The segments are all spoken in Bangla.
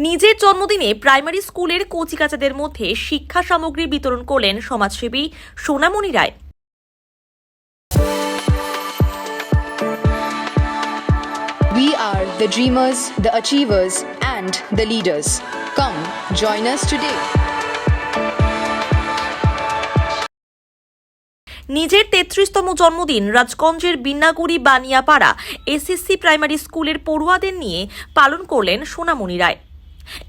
নিজের জন্মদিনে প্রাইমারি স্কুলের কচিকাচাদের মধ্যে শিক্ষা সামগ্রী বিতরণ করলেন সমাজসেবী সোনামণি রায়। We are the dreamers, the achievers, and the leaders. Come, join us today. নিজের ৩৩তম জন্মদিন রাজগঞ্জের বিন্নাগুড়ি বানিয়াপাড়া এসএসসি প্রাইমারি স্কুলের পড়ুয়াদের নিয়ে পালন করলেন সোনামণি রায়।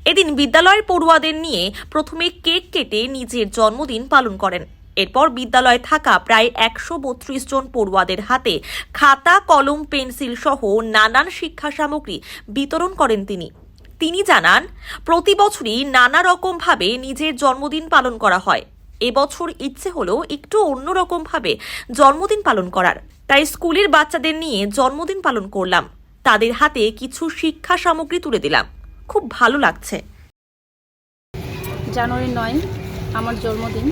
এদিন বিদ্যালয়ের পড়ুয়াদের নিয়ে প্রথমে কেক কেটে নিজের জন্মদিন পালন করেন। এরপর বিদ্যালয়ে থাকা প্রায় ১৩২ জন পড়ুয়াদের হাতে খাতা, কলম, পেন্সিল সহ নানান শিক্ষা সামগ্রী বিতরণ করেন তিনি জানান, প্রতি বছরই নানা রকমভাবে নিজের জন্মদিন পালন করা হয়। এবছর ইচ্ছে হলো একটু অন্যরকম ভাবে জন্মদিন পালন করার, তাই স্কুলের বাচ্চাদের নিয়ে জন্মদিন পালন করলাম। তাদের হাতে কিছু শিক্ষা সামগ্রী তুলে দিলাম, খুব ভালো লাগছে। জানুয়ারি ৯ আমার জন্মদিন,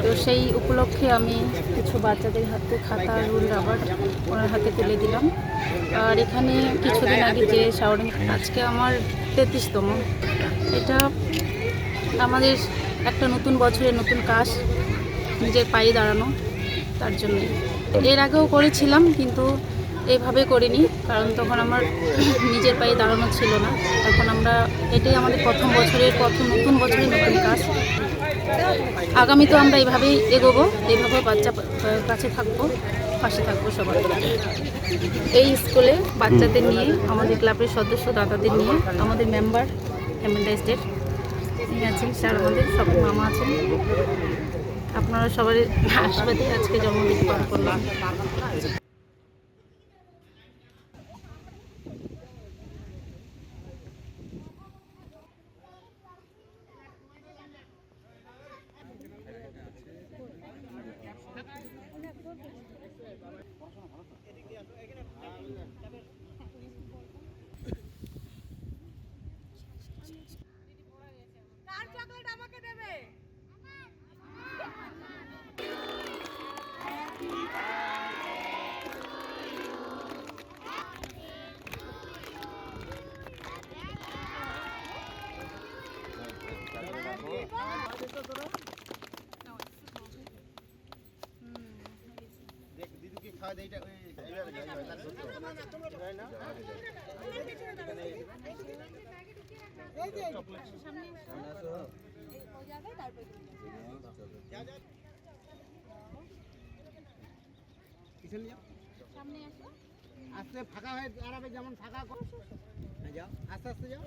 তো সেই উপলক্ষে আমি কিছু বাচ্চাদের হাতে খাতা, রুল, রাবার ওনার হাতে তুলে দিলাম। আর এখানে কিছুদিন আগে যে শাওরিং, আজকে আমার ৩৩তম, এটা আমাদের একটা নতুন বছরের নতুন কাজ, নিজের পায়ে দাঁড়ানো, তার জন্য। এর আগেও করেছিলাম কিন্তু এইভাবে করিনি, কারণ তখন আমার নিজের পায়ে দাঁড়ানো ছিল না। তখন এটাই আমাদের প্রথম নতুন বছরের নতুন কাজ। আগামীতে আমরা এইভাবেই এগোবো, এইভাবে বাচ্চা কাছে থাকবো, পাশে থাকবো সবার। এই স্কুলে বাচ্চাদের নিয়ে, আমাদের ক্লাবের সদস্য দাদাদের নিয়ে, আমাদের মেম্বার হেমেন্ডা স্টেট আছেন, স্যার আমাদের সব মামা আছেন, আপনারা সবার আশীর্বাদে আজকে জন্মদিন পালন করলাম। আস্তে ফাঁকা হয়ে দাঁড়াবে, যেমন ফাঁকা যাও, আস্তে আস্তে যাও।